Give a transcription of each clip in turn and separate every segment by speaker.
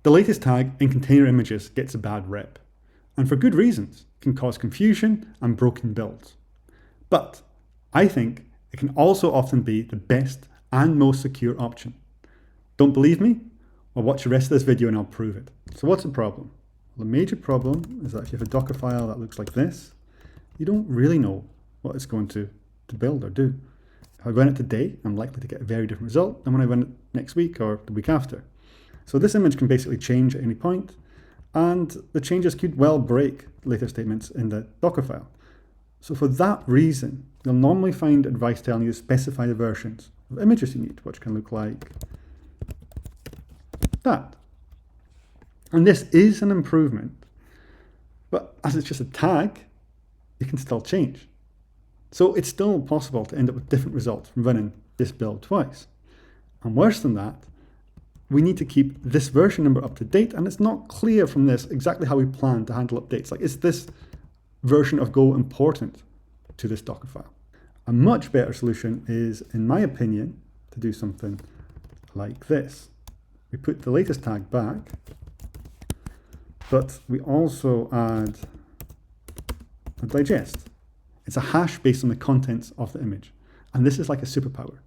Speaker 1: The latest tag in container images gets a bad rep, and for good reasons. It can cause confusion and broken builds. But I think it can also often be the best and most secure option. Don't believe me? Well, watch the rest of this video and I'll prove it. So what's the problem? Well, the major problem is that if you have a Docker file that looks like this, you don't really know what it's going to build or do. If I run it today, I'm likely to get a very different result than when I run it next week or the week after. So this image can basically change at any point, and the changes could well break later statements in the Docker file. So for that reason, you'll normally find advice telling you to specify the versions of images you need, which can look like that. And this is an improvement, but as it's just a tag, it can still change. So it's still possible to end up with different results from running this build twice. And worse than that, we need to keep this version number up to date, and it's not clear from this exactly how we plan to handle updates. Like, is this version of Go important to this Docker file? A much better solution is, in my opinion, to do something like this. We put the latest tag back, but we also add a digest. It's a hash based on the contents of the image. And this is like a superpower.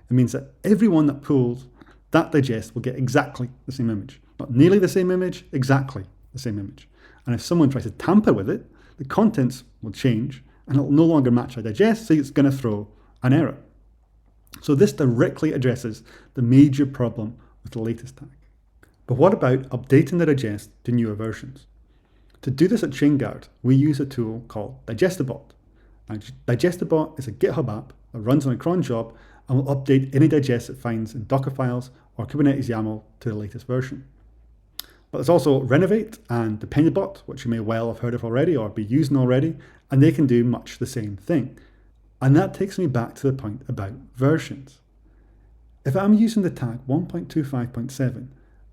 Speaker 1: It means that everyone that pulls that digest will get exactly the same image. Not nearly the same image, exactly the same image. And if someone tries to tamper with it, the contents will change and it'll no longer match a digest, so it's going to throw an error. So this directly addresses the major problem with the latest tag. But what about updating the digest to newer versions? To do this at Chainguard, we use a tool called Digestibot. Now, Digestibot is a GitHub app that runs on a cron job and will update any digest it finds in Docker files or Kubernetes YAML to the latest version. But there's also Renovate and Dependabot, which you may well have heard of already or be using already, and they can do much the same thing. And that takes me back to the point about versions. If I'm using the tag 1.25.7,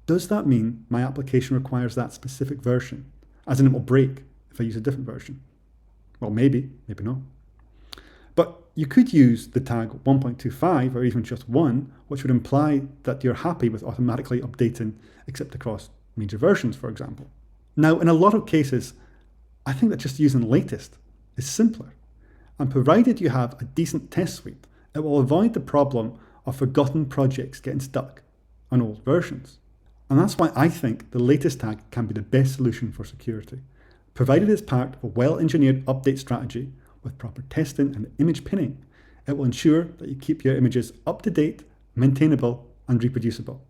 Speaker 1: does that mean my application requires that specific version? As in, it will break if I use a different version? Well, maybe, maybe not. But you could use the tag 1.25 or even just 1, which would imply that you're happy with automatically updating except across major versions, for example. Now, in a lot of cases, I think that just using latest is simpler. And provided you have a decent test suite, it will avoid the problem of forgotten projects getting stuck on old versions. And that's why I think the latest tag can be the best solution for security. Provided it's part of a well-engineered update strategy with proper testing and image pinning, it will ensure that you keep your images up to date, maintainable, and reproducible.